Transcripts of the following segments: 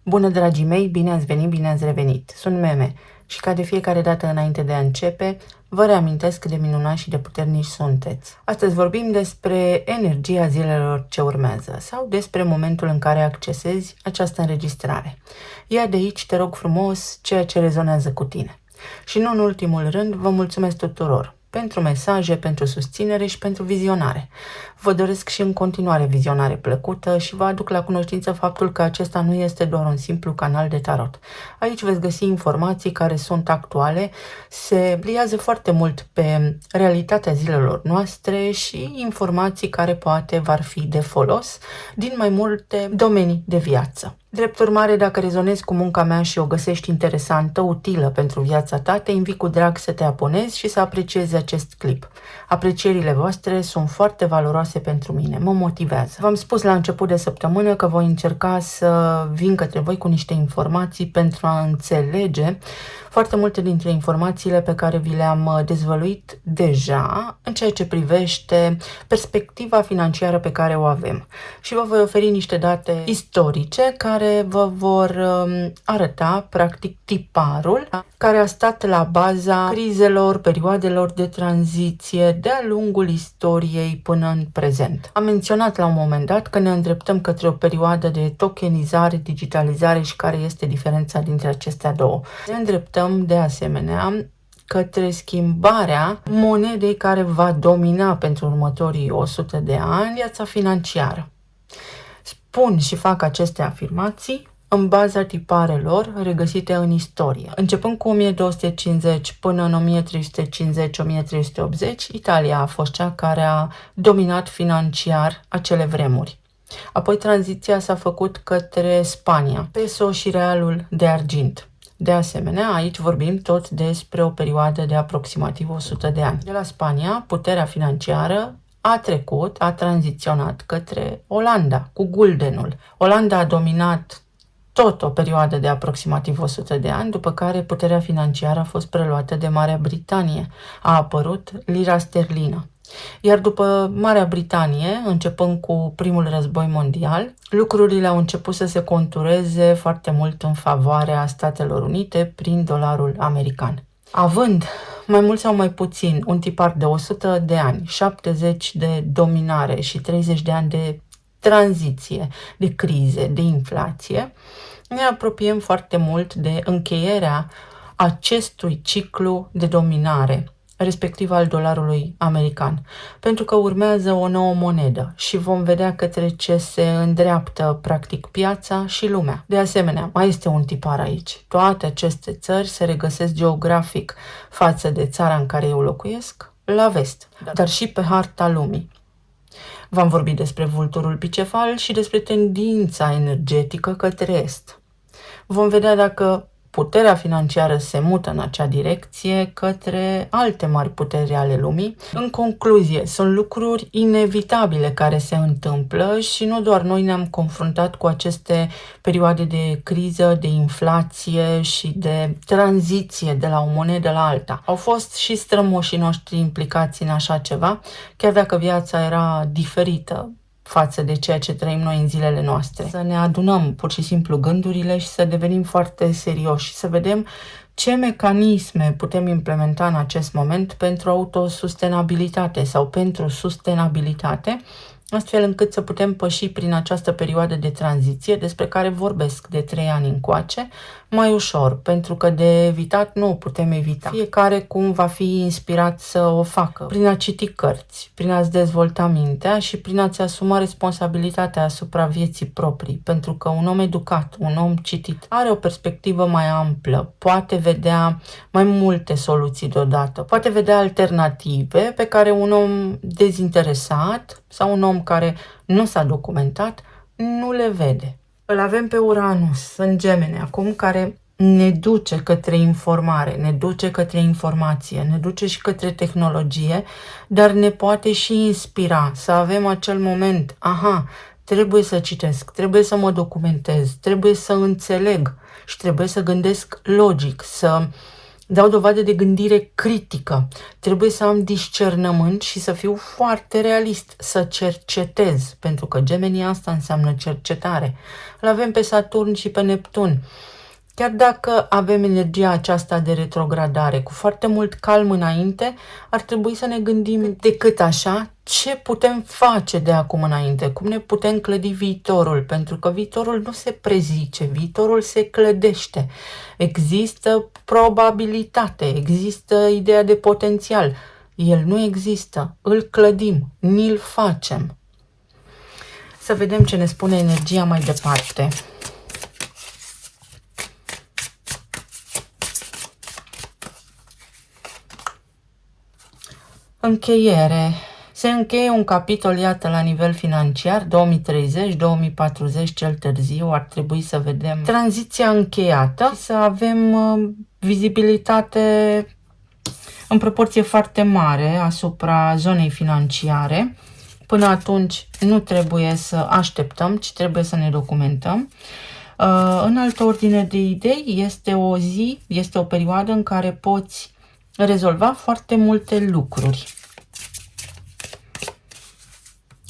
Bună, dragii mei, bine ați venit, bine ați revenit. Sunt Meme și ca de fiecare dată înainte de a începe, vă reamintesc cât de minunați și de puternici sunteți. Astăzi vorbim despre energia zilelor ce urmează sau despre momentul în care accesezi această înregistrare. Ia de aici, te rog frumos, ceea ce rezonează cu tine. Și nu în ultimul rând, vă mulțumesc tuturor pentru mesaje, pentru susținere și pentru vizionare. Vă doresc și în continuare vizionare plăcută și vă aduc la cunoștință faptul că acesta nu este doar un simplu canal de tarot. Aici veți găsi informații care sunt actuale, se pliază foarte mult pe realitatea zilelor noastre și informații care poate vor fi de folos din mai multe domenii de viață. Drept urmare, dacă rezonezi cu munca mea și o găsești interesantă, utilă pentru viața ta, te invit cu drag să te abonezi și să apreciezi acest clip. Aprecierile voastre sunt foarte valoroase pentru mine, mă motivează. V-am spus la început de săptămână că voi încerca să vin către voi cu niște informații pentru a înțelege foarte multe dintre informațiile pe care vi le-am dezvăluit deja în ceea ce privește perspectiva financiară pe care o avem. Și vă voi oferi niște date istorice care vă vor arăta, practic, tiparul care a stat la baza crizelor, perioadelor de tranziție de-a lungul istoriei până în prezent. Am menționat la un moment dat că ne îndreptăm către o perioadă de tokenizare, digitalizare și care este diferența dintre acestea două. Ne îndreptăm de asemenea către schimbarea monedei care va domina pentru următorii 100 de ani viața financiară. Spun și fac aceste afirmații în baza tiparelor regăsite în istorie. Începând cu 1250 până în 1350-1380, Italia a fost cea care a dominat financiar acele vremuri. Apoi tranziția s-a făcut către Spania, peso și realul de argint. De asemenea, aici vorbim tot despre o perioadă de aproximativ 100 de ani. De la Spania, puterea financiară a tranziționat către Olanda, cu guldenul. Olanda a dominat tot o perioadă de aproximativ 100 de ani, după care puterea financiară a fost preluată de Marea Britanie. A apărut lira sterlină. Iar după Marea Britanie, începând cu primul război mondial, lucrurile au început să se contureze foarte mult în favoarea Statelor Unite prin dolarul american. Având mai mult sau mai puțin un tipar de 100 de ani, 70 de dominare și 30 de ani de tranziție, de crize, de inflație, ne apropiem foarte mult de încheierea acestui ciclu de dominare, respectiv al dolarului american, pentru că urmează o nouă monedă și vom vedea către ce se îndreaptă practic piața și lumea. De asemenea, mai este un tipar aici. Toate aceste țări se regăsesc geografic față de țara în care eu locuiesc, la vest, dar și pe harta lumii. V-am vorbit despre vulturul bicefal și despre tendința energetică către est. Vom vedea dacă puterea financiară se mută în acea direcție către alte mari puteri ale lumii. În concluzie, sunt lucruri inevitabile care se întâmplă și nu doar noi ne-am confruntat cu aceste perioade de criză, de inflație și de tranziție de la o monedă la alta. Au fost și strămoșii noștri implicați în așa ceva, chiar dacă viața era diferită față de ceea ce trăim noi în zilele noastre. Să ne adunăm pur și simplu gândurile și să devenim foarte serioși, să vedem ce mecanisme putem implementa în acest moment pentru autosustenabilitate sau pentru sustenabilitate, astfel încât să putem păși prin această perioadă de tranziție, despre care vorbesc de 3 ani încoace, mai ușor, pentru că de evitat nu o putem evita. Fiecare cum va fi inspirat să o facă, prin a citi cărți, prin a-ți dezvolta mintea și prin a-ți asuma responsabilitatea asupra vieții proprii, pentru că un om educat, un om citit, are o perspectivă mai amplă, poate vedea mai multe soluții deodată, poate vedea alternative pe care un om dezinteresat sau un om care nu s-a documentat nu le vede. Îl avem pe Uranus în Gemene acum, care ne duce către informare, ne duce către informație, ne duce și către tehnologie, dar ne poate și inspira să avem acel moment, trebuie să citesc, trebuie să mă documentez, trebuie să înțeleg și trebuie să gândesc logic, să Dau dovadă de gândire critică. Trebuie să am discernământ și să fiu foarte realist, să cercetez, pentru că Gemeni asta înseamnă cercetare. Îl avem pe Saturn și pe Neptun. Chiar dacă avem energia aceasta de retrogradare cu foarte mult calm înainte, ar trebui să ne gândim decât așa ce putem face de acum înainte, cum ne putem clădi viitorul, pentru că viitorul nu se prezice, viitorul se clădește. Există probabilitate, există ideea de potențial. El nu există, îl clădim, ni-l facem. Să vedem ce ne spune energia mai departe. Încheiere. Se încheie un capitol, iată, la nivel financiar, 2030-2040 cel târziu, ar trebui să vedem tranziția încheiată, să avem vizibilitate în proporție foarte mare asupra zonei financiare. Până atunci nu trebuie să așteptăm, ci trebuie să ne documentăm. În altă ordine de idei, este o zi, este o perioadă în care poți rezolva foarte multe lucruri.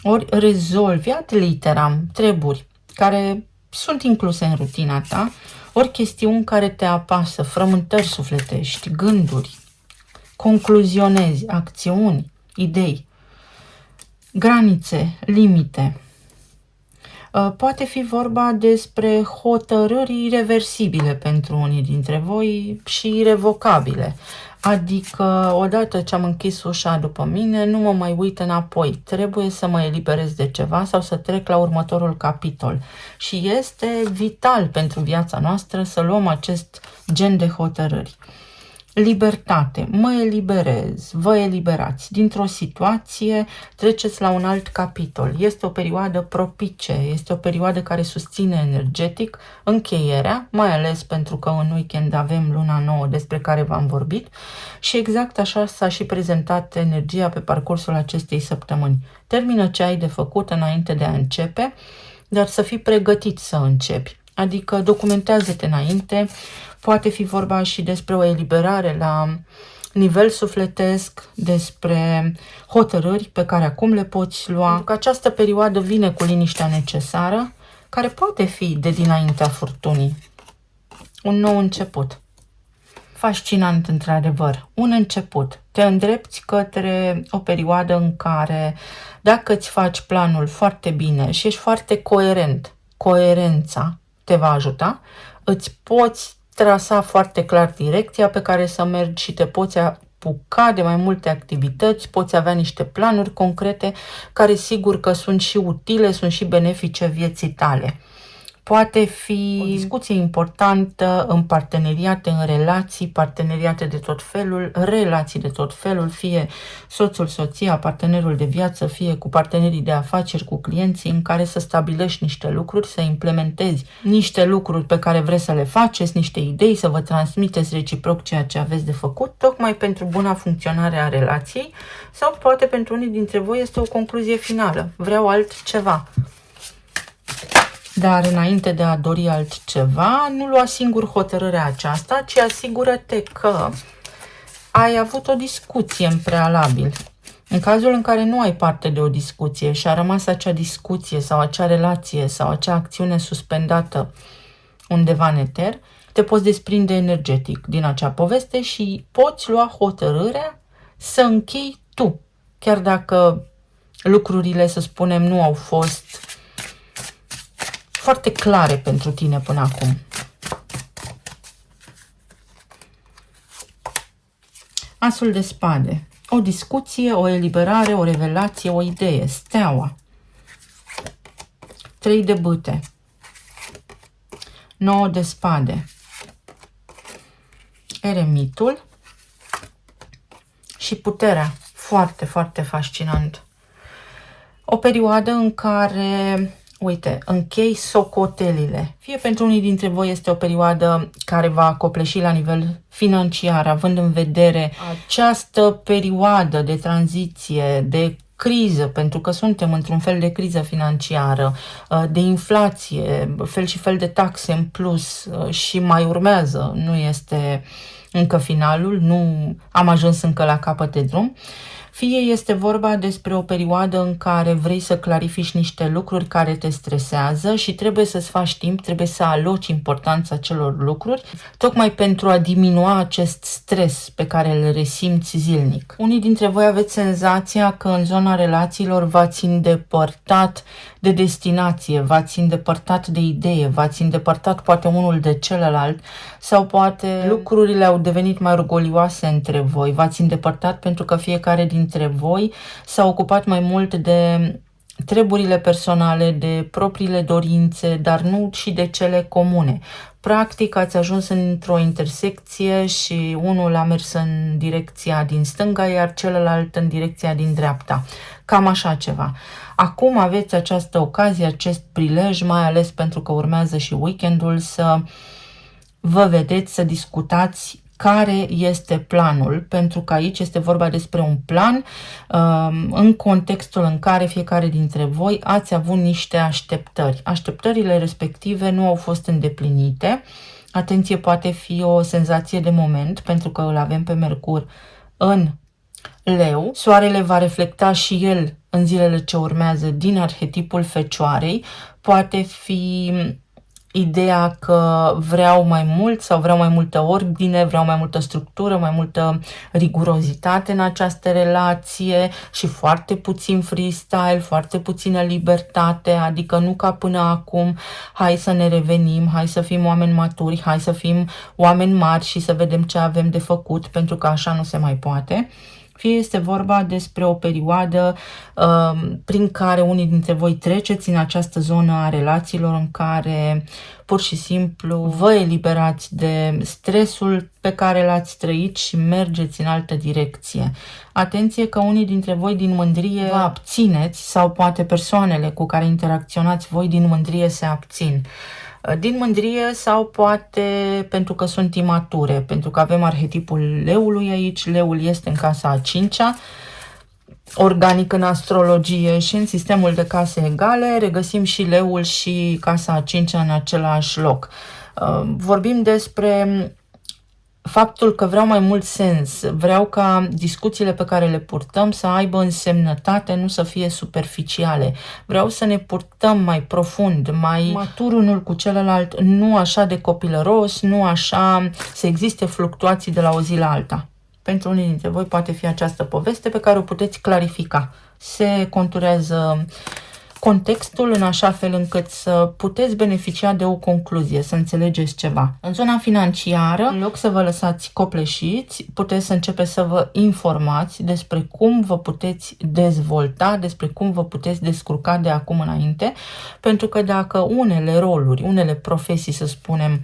Ori rezolvi ad literam treburi care sunt incluse în rutina ta, ori chestiuni care te apasă, frământări sufletești, gânduri, concluzionezi, acțiuni, idei, granițe, limite. Poate fi vorba despre hotărâri irreversibile pentru unii dintre voi și irrevocabile. Adică, odată ce am închis ușa după mine, nu mă mai uit înapoi. Trebuie să mă eliberez de ceva sau să trec la următorul capitol. Și este vital pentru viața noastră să luăm acest gen de hotărâri. Libertate. Mă eliberez, vă eliberați. Dintr-o situație treceți la un alt capitol. Este o perioadă propice, este o perioadă care susține energetic încheierea, mai ales pentru că în weekend avem luna nouă despre care v-am vorbit și exact așa s-a și prezentat energia pe parcursul acestei săptămâni. Termină ce ai de făcut înainte de a începe, dar să fii pregătit să începi. Adică documentează-te înainte, poate fi vorba și despre o eliberare la nivel sufletesc, despre hotărâri pe care acum le poți lua. Pentru că această perioadă vine cu liniștea necesară, care poate fi de dinaintea furtunii. Un nou început. Fascinant, într-adevăr. Un început. Te îndrepți către o perioadă în care, dacă îți faci planul foarte bine și ești foarte coerent, coerența te va ajuta, îți poți trasa foarte clar direcția pe care să mergi și te poți apuca de mai multe activități, poți avea niște planuri concrete care sigur că sunt și utile, sunt și benefice vieții tale. Poate fi o discuție importantă în parteneriate, în relații, parteneriate de tot felul, relații de tot felul, fie soțul, soția, partenerul de viață, fie cu partenerii de afaceri, cu clienții, în care să stabilești niște lucruri, să implementezi niște lucruri pe care vreți să le faceți, niște idei, să vă transmiteți reciproc ceea ce aveți de făcut, tocmai pentru buna funcționare a relației, sau poate pentru unii dintre voi este o concluzie finală. Vreau altceva. Dar înainte de a dori altceva, nu lua singur hotărârea aceasta, ci asigură-te că ai avut o discuție în prealabil. În cazul în care nu ai parte de o discuție și a rămas acea discuție sau acea relație sau acea acțiune suspendată undeva în eter, te poți desprinde energetic din acea poveste și poți lua hotărârea să închei tu. Chiar dacă lucrurile, să spunem, nu au fost foarte clare pentru tine până acum. Asul de spade. O discuție, o eliberare, o revelație, o idee. Steaua. 3 de bâte. 9 de spade. Eremitul. Și puterea. Foarte, foarte fascinant. O perioadă în care, uite, închei socotelile. Fie pentru unii dintre voi este o perioadă care va acopleși la nivel financiar, având în vedere această perioadă de tranziție, de criză, pentru că suntem într-un fel de criză financiară, de inflație, fel și fel de taxe în plus și mai urmează, nu este încă finalul, nu am ajuns încă la capăt de drum. Fie este vorba despre o perioadă în care vrei să clarifici niște lucruri care te stresează și trebuie să-ți faci timp, trebuie să aloci importanța celor lucruri, tocmai pentru a diminua acest stres pe care îl resimți zilnic. Unii dintre voi aveți senzația că în zona relațiilor v-ați îndepărtat de destinație, v-ați îndepărtat de idee, v-ați îndepărtat poate unul de celălalt sau poate lucrurile au devenit mai orgolioase între voi, v-ați îndepărtat pentru că fiecare dintre voi s-a ocupat mai mult de treburile personale, de propriile dorințe, dar nu și de cele comune. Practic ați ajuns într-o intersecție și unul a mers în direcția din stânga, iar celălalt în direcția din dreapta. Cam așa ceva. Acum aveți această ocazie, acest prilej, mai ales pentru că urmează și weekendul, să vă vedeți, să discutați care este planul, pentru că aici este vorba despre un plan în contextul în care fiecare dintre voi ați avut niște așteptări. Așteptările respective nu au fost îndeplinite. Atenție, poate fi o senzație de moment, pentru că îl avem pe Mercur în Leu. Soarele va reflecta și el în zilele ce urmează din arhetipul Fecioarei. Poate fi ideea că vreau mai mult sau vreau mai multă ordine, vreau mai multă structură, mai multă rigurozitate în această relație și foarte puțin freestyle, foarte puțină libertate, adică nu ca până acum, hai să ne revenim, hai să fim oameni maturi, hai să fim oameni mari și să vedem ce avem de făcut, pentru că așa nu se mai poate. Fie este vorba despre o perioadă prin care unii dintre voi treceți în această zonă a relațiilor în care pur și simplu vă eliberați de stresul pe care l-ați trăit și mergeți în altă direcție. Atenție că unii dintre voi din mândrie vă abțineți sau poate persoanele cu care interacționați voi din mândrie se abțin. Din mândrie sau poate pentru că sunt imature, pentru că avem arhetipul leului aici, leul este în casa a 5-a, organic în astrologie și în sistemul de case egale, regăsim și leul și casa a 5-a în același loc. Vorbim despre faptul că vreau mai mult sens, vreau ca discuțiile pe care le purtăm să aibă însemnătate, nu să fie superficiale. Vreau să ne purtăm mai profund, mai matur unul cu celălalt, nu așa de copilăros, nu așa să existe fluctuații de la o zi la alta. Pentru unii dintre voi poate fi această poveste pe care o puteți clarifica. Se conturează contextul în așa fel încât să puteți beneficia de o concluzie, să înțelegeți ceva. În zona financiară, în loc să vă lăsați copleșiți, puteți să începeți să vă informați despre cum vă puteți dezvolta, despre cum vă puteți descurca de acum înainte, pentru că dacă unele roluri, unele profesii, să spunem,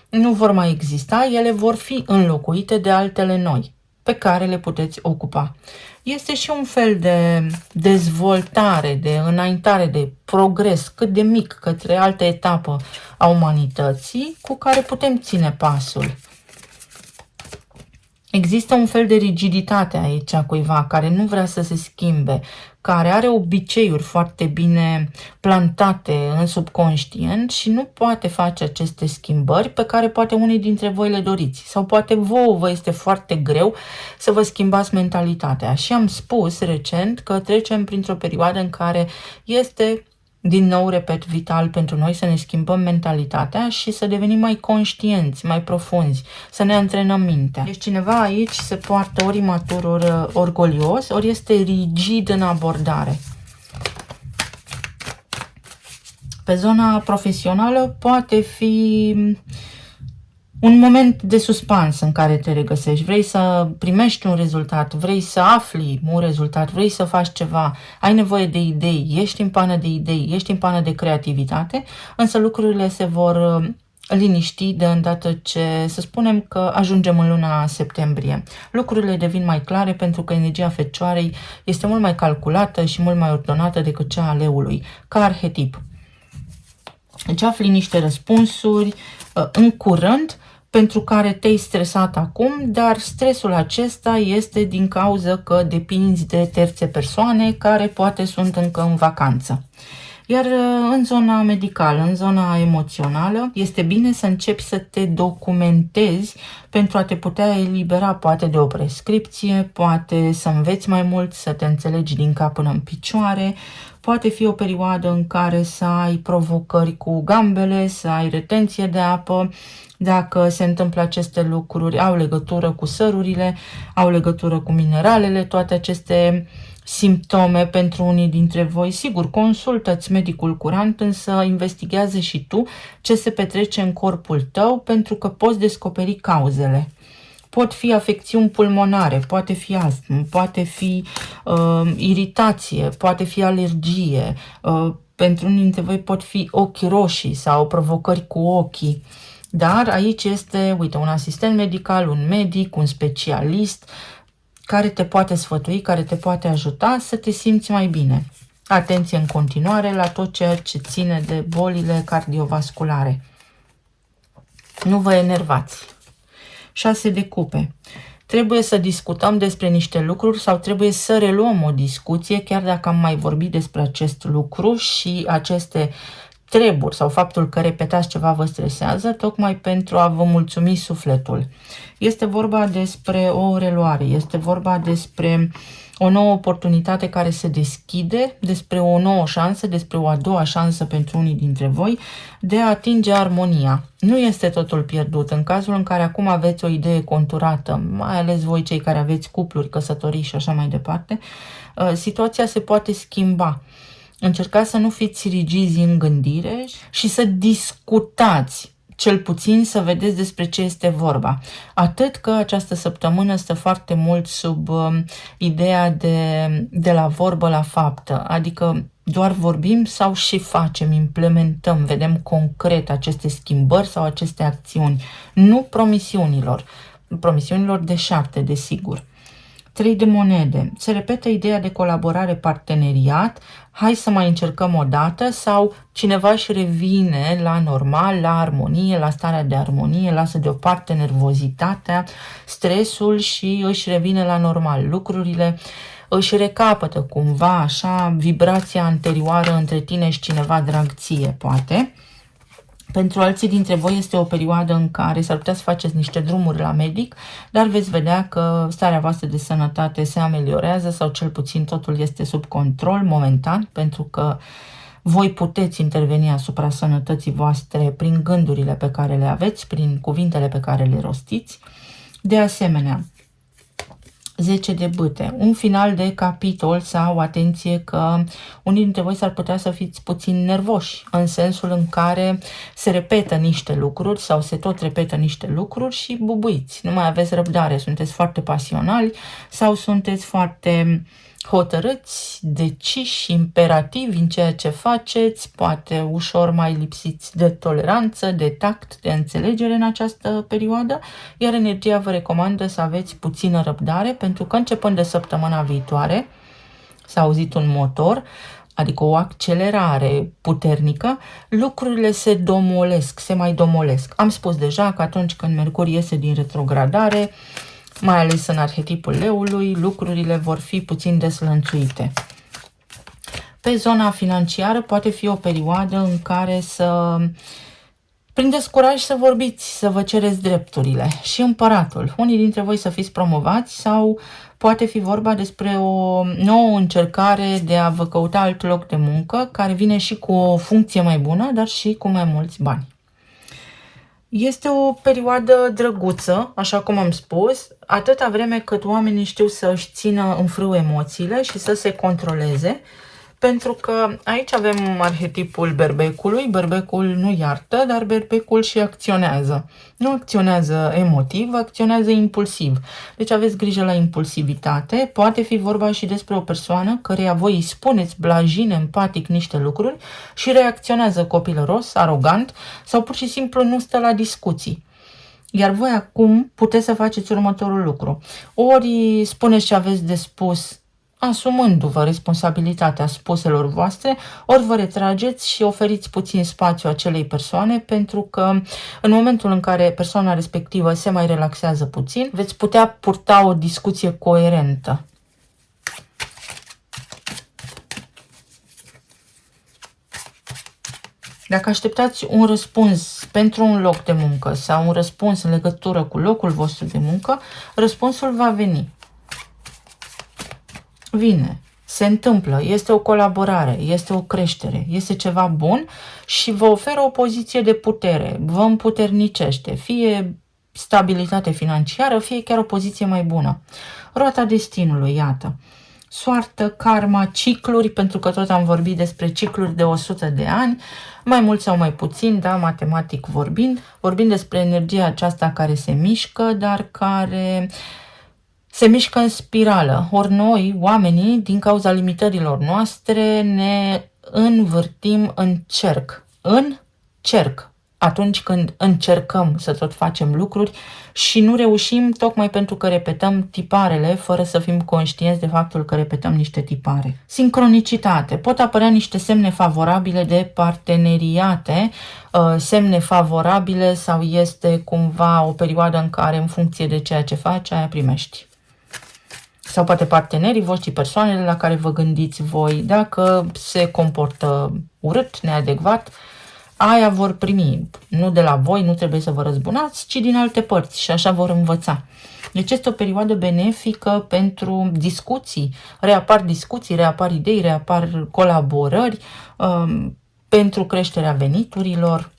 nu vor mai exista, ele vor fi înlocuite de altele noi pe care le puteți ocupa. Este și un fel de dezvoltare, de înaintare, de progres cât de mic către altă etapă a umanității cu care putem ține pasul. Există un fel de rigiditate aici a cuiva care nu vrea să se schimbe, care are obiceiuri foarte bine plantate în subconștient și nu poate face aceste schimbări pe care poate unii dintre voi le doriți. Sau poate vouă vă este foarte greu să vă schimbați mentalitatea. Și am spus recent că trecem printr-o perioadă în care este, din nou, repet, vital pentru noi să ne schimbăm mentalitatea și să devenim mai conștienți, mai profunzi, să ne antrenăm mintea. Deci cineva aici se poartă ori imatur, ori orgolios, ori este rigid în abordare. Pe zona profesională poate fi un moment de suspans în care te regăsești. Vrei să primești un rezultat, vrei să afli un rezultat, vrei să faci ceva, ai nevoie de idei, ești în pană de idei, ești în pană de creativitate, însă lucrurile se vor liniști de îndată ce, să spunem că ajungem în luna septembrie. Lucrurile devin mai clare pentru că energia Fecioarei este mult mai calculată și mult mai ordonată decât cea a leului, ca arhetip. Deci afli niște răspunsuri în curând pentru care te-ai stresat acum, dar stresul acesta este din cauza că depinzi de terțe persoane care poate sunt încă în vacanță. Iar în zona medicală, în zona emoțională, este bine să începi să te documentezi pentru a te putea elibera poate de o prescripție, poate să înveți mai mult, să te înțelegi din cap până în picioare, poate fi o perioadă în care să ai provocări cu gambele, să ai retenție de apă. Dacă se întâmplă aceste lucruri, au legătură cu sărurile, au legătură cu mineralele, toate aceste simptome pentru unii dintre voi. Sigur, consultă-ți medicul curant, însă investigează și tu ce se petrece în corpul tău, pentru că poți descoperi cauzele. Pot fi afecțiuni pulmonare, poate fi astm, poate fi iritație, poate fi alergie, pentru unii dintre voi pot fi ochi roșii sau provocări cu ochii. Dar aici este, uite, un asistent medical, un medic, un specialist care te poate sfătui, care te poate ajuta să te simți mai bine. Atenție în continuare la tot ceea ce ține de bolile cardiovasculare. Nu vă enervați. 6 de cupe. Trebuie să discutăm despre niște lucruri sau trebuie să reluăm o discuție, chiar dacă am mai vorbit despre acest lucru și aceste treburi sau faptul că repetați ceva vă stresează, tocmai pentru a vă mulțumi sufletul. Este vorba despre o reluare, este vorba despre o nouă oportunitate care se deschide, despre o nouă șansă, despre o a doua șansă pentru unii dintre voi de a atinge armonia. Nu este totul pierdut. În cazul în care acum aveți o idee conturată, mai ales voi cei care aveți cupluri, căsătorii și așa mai departe, situația se poate schimba. Încercați să nu fiți rigizi în gândire și să discutați, cel puțin să vedeți despre ce este vorba. Atât că această săptămână stă foarte mult sub ideea de la vorbă la faptă, adică doar vorbim sau și facem, implementăm, vedem concret aceste schimbări sau aceste acțiuni, nu promisiunilor deșarte, desigur. 3 de monede. Se repetă ideea de colaborare, parteneriat, hai să mai încercăm o dată sau cineva își revine la normal, la armonie, la starea de armonie, lasă deoparte nervozitatea, stresul și își revine la normal. Lucrurile își recapătă cumva așa vibrația anterioară între tine și cineva drag ție, poate. Pentru alții dintre voi este o perioadă în care s-ar putea să faceți niște drumuri la medic, dar veți vedea că starea voastră de sănătate se ameliorează sau cel puțin totul este sub control momentan, pentru că voi puteți interveni asupra sănătății voastre prin gândurile pe care le aveți, prin cuvintele pe care le rostiți. De asemenea, 10 de bâte, un final de capitol sau atenție că unii dintre voi s-ar putea să fiți puțin nervoși, în sensul în care se repetă niște lucruri sau se tot repetă niște lucruri și bubuiți, nu mai aveți răbdare, sunteți foarte pasionali sau sunteți foarte hotărâți, deciși, imperativi în ceea ce faceți, poate ușor mai lipsiți de toleranță, de tact, de înțelegere în această perioadă, iar energia vă recomandă să aveți puțină răbdare, pentru că începând de săptămâna viitoare s-a auzit un motor, adică o accelerare puternică, lucrurile se domolesc, se mai domolesc. Am spus deja că atunci când Mercur iese din retrogradare, mai ales în arhetipul leului, lucrurile vor fi puțin deslănțuite. Pe zona financiară poate fi o perioadă în care să prindeți curaj să vorbiți, să vă cereți drepturile. Și împăratul, unii dintre voi să fiți promovați sau poate fi vorba despre o nouă încercare de a vă căuta alt loc de muncă, care vine și cu o funcție mai bună, dar și cu mai mulți bani. Este o perioadă drăguță, așa cum am spus, atâta vreme cât oamenii știu să își țină în frâu emoțiile și să se controleze, pentru că aici avem arhetipul berbecului. Berbecul nu iartă, dar berbecul și acționează. Nu acționează emotiv, acționează impulsiv. Deci aveți grijă la impulsivitate. Poate fi vorba și despre o persoană căreia voi îi spuneți blajin, empatic niște lucruri și reacționează copilăros, arogant sau pur și simplu nu stă la discuții. Iar voi acum puteți să faceți următorul lucru. Ori spuneți ce aveți de spus asumându-vă responsabilitatea spuselor voastre, ori vă retrageți și oferiți puțin spațiu acelei persoane, pentru că în momentul în care persoana respectivă se mai relaxează puțin, veți putea purta o discuție coerentă. Dacă așteptați un răspuns pentru un loc de muncă sau un răspuns în legătură cu locul vostru de muncă, răspunsul va veni. Vine, se întâmplă, este o colaborare, este o creștere, este ceva bun și vă oferă o poziție de putere, vă împuternicește, fie stabilitate financiară, fie chiar o poziție mai bună. Roata destinului, iată. Soartă, karma, cicluri, pentru că tot am vorbit despre cicluri de 100 de ani, mai mult sau mai puțin, da, matematic vorbind. Vorbim despre energia aceasta care se mișcă, dar care se mișcă în spirală. Ori noi, oamenii, din cauza limitărilor noastre, ne învârtim în cerc. Atunci când încercăm să tot facem lucruri și nu reușim, tocmai pentru că repetăm tiparele fără să fim conștienți de faptul că repetăm niște tipare. Sincronicitate. Pot apărea niște semne favorabile de parteneriate, semne favorabile, sau este cumva o perioadă în care, în funcție de ceea ce faci, aia primești. Sau poate partenerii voștri, persoanele la care vă gândiți voi, dacă se comportă urât, neadecvat, aia vor primi, nu de la voi, nu trebuie să vă răzbunați, ci din alte părți și așa vor învăța. Deci este o perioadă benefică pentru discuții, reapar idei, reapar colaborări, pentru creșterea veniturilor.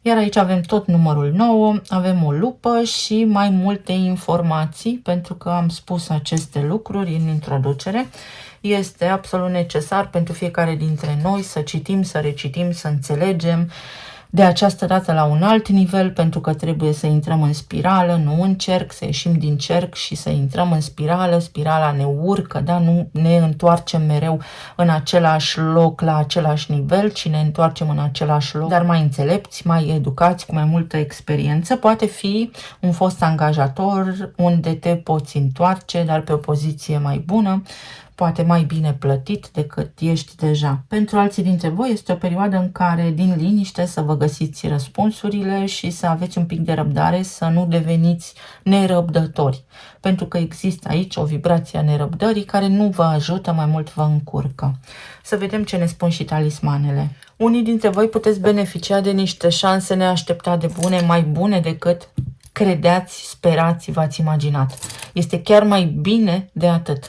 Iar aici avem tot numărul 9, avem o lupă și mai multe informații, pentru că am spus aceste lucruri în introducere. Este absolut necesar pentru fiecare dintre noi să citim, să recitim, să înțelegem, de această dată la un alt nivel, pentru că trebuie să intrăm în spirală, nu în cerc, să ieșim din cerc și să intrăm în spirală. Spirala ne urcă, da? Nu ne întoarcem mereu în același loc, la același nivel, ci ne întoarcem în același loc, dar mai înțelepți, mai educați, cu mai multă experiență. Poate fi un fost angajator unde te poți întoarce, dar pe o poziție mai bună, poate mai bine plătit decât ești deja. Pentru alții dintre voi este o perioadă în care, din liniște, să vă găsiți răspunsurile și să aveți un pic de răbdare, să nu deveniți nerăbdători. Pentru că există aici o vibrație a nerăbdării care nu vă ajută, mai mult vă încurcă. Să vedem ce ne spun și talismanele. Unii dintre voi puteți beneficia de niște șanse neașteptate bune, mai bune decât credeați, sperați, v-ați imaginat. Este chiar mai bine de atât.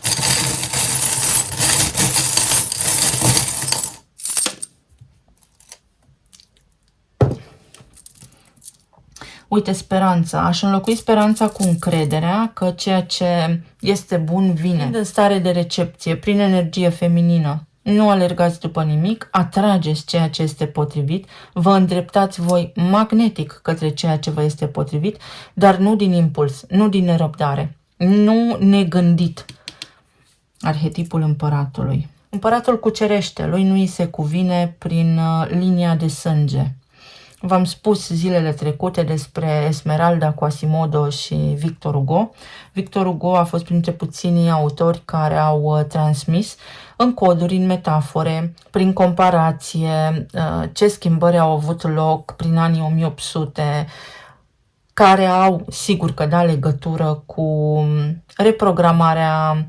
Uite, speranța. Aș înlocui speranța cu încrederea că ceea ce este bun vine. În stare de recepție, prin energie feminină. Nu alergați după nimic, atrageți ceea ce este potrivit, vă îndreptați voi magnetic către ceea ce vă este potrivit, dar nu din impuls, nu din nerăbdare, nu negândit. Arhetipul împăratului. Împăratul cucerește, lui nu îi se cuvine prin linia de sânge. V-am spus zilele trecute despre Esmeralda Quasimodo și Victor Hugo. Victor Hugo a fost printre puținii autori care au transmis în coduri, în metafore, prin comparație, ce schimbări au avut loc prin anii 1800, care au, sigur că da, legătură cu reprogramarea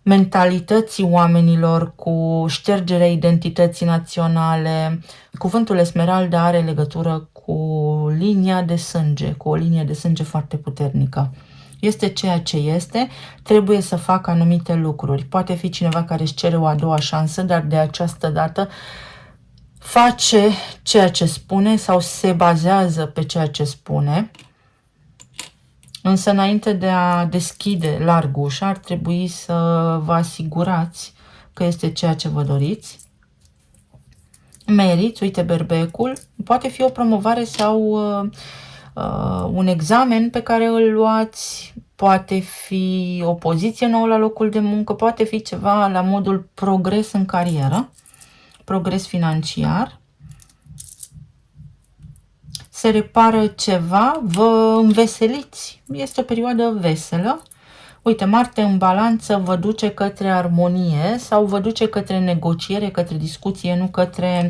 mentalității oamenilor, cu ștergerea identității naționale. Cuvântul Esmeralda are legătură cu linia de sânge, cu o linie de sânge foarte puternică. Este ceea ce este, trebuie să facă anumite lucruri. Poate fi cineva care își cere o a doua șansă, dar de această dată face ceea ce spune sau se bazează pe ceea ce spune. Însă înainte de a deschide larg ușa, ar trebui să vă asigurați că este ceea ce vă doriți. Meriți, uite, berbecul, poate fi o promovare sau un examen pe care îl luați, poate fi o poziție nouă la locul de muncă, poate fi ceva la modul progres în carieră, progres financiar. Se repară ceva, vă înveseliți. Este o perioadă veselă, Uite, Marte în balanță vă duce către armonie sau vă duce către negociere, către discuție, nu către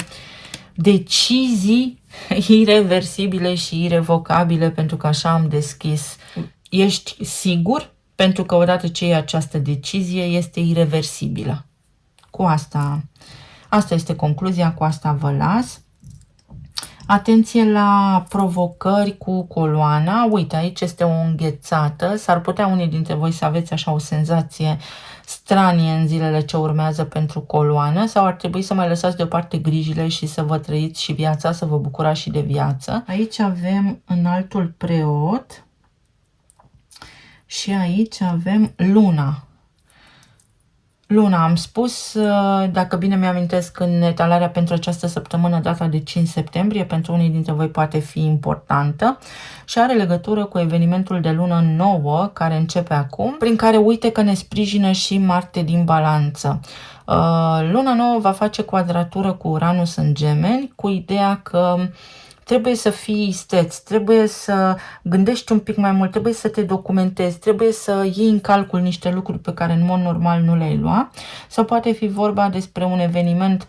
decizii ireversibile și irevocabile, pentru că așa am deschis. Ești sigur? Pentru că odată ce iei această decizie este ireversibilă. Cu asta este concluzia, cu asta vă las. Atenție la provocări cu coloana. Uite, aici este o înghețată. S-ar putea unii dintre voi să aveți așa o senzație stranie în zilele ce urmează pentru coloană sau ar trebui să mai lăsați deoparte grijile și să vă trăiți și viața, să vă bucurați și de viață. Aici avem înaltul preot și aici avem luna. Luna, am spus, dacă bine mi-amintesc, în etalarea pentru această săptămână, data de 5 septembrie, pentru unii dintre voi poate fi importantă și are legătură cu evenimentul de lună nouă, care începe acum, prin care uite că ne sprijină și Marte din balanță. Luna nouă va face quadratură cu Uranus în Gemeni, cu ideea că trebuie să fii isteț, trebuie să gândești un pic mai mult, trebuie să te documentezi, trebuie să iei în calcul niște lucruri pe care în mod normal nu le-ai lua. Sau poate fi vorba despre un eveniment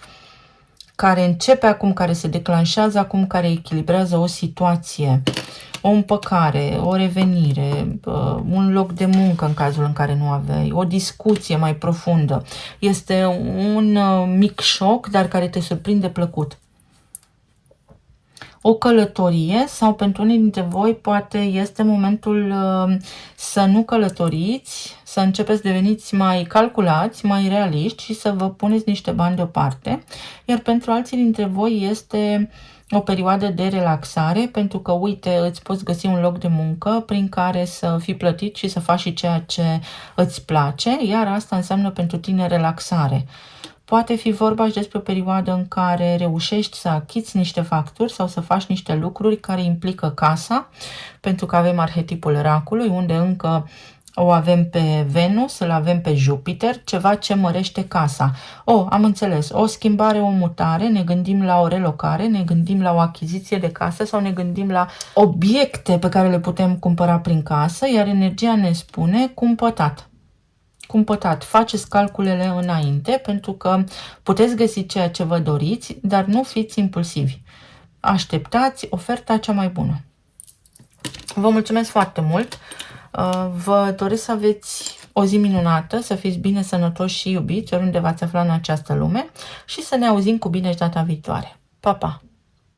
care începe acum, care se declanșează acum, care echilibrează o situație, o împăcare, o revenire, un loc de muncă în cazul în care nu aveai, o discuție mai profundă. Este un mic șoc, dar care te surprinde plăcut. O călătorie sau pentru unii dintre voi poate este momentul să nu călătoriți, să începeți să deveniți mai calculați, mai realiști și să vă puneți niște bani deoparte. Iar pentru alții dintre voi este o perioadă de relaxare, pentru că, uite, îți poți găsi un loc de muncă prin care să fii plătit și să faci și ceea ce îți place, iar asta înseamnă pentru tine relaxare. Poate fi vorba și despre o perioadă în care reușești să achiți niște facturi sau să faci niște lucruri care implică casa, pentru că avem arhetipul racului, unde încă o avem pe Venus, îl avem pe Jupiter, ceva ce mărește casa. Am înțeles, o schimbare, o mutare, ne gândim la o relocare, ne gândim la o achiziție de casă sau ne gândim la obiecte pe care le putem cumpăra prin casă, iar energia ne spune cumpătat. Cumpătat, faceți calculele înainte, pentru că puteți găsi ceea ce vă doriți, dar nu fiți impulsivi. Așteptați oferta cea mai bună. Vă mulțumesc foarte mult! Vă doresc să aveți o zi minunată, să fiți bine, sănătoși și iubiți, oriunde v-ați afla în această lume și să ne auzim cu bine și data viitoare. Pa, pa!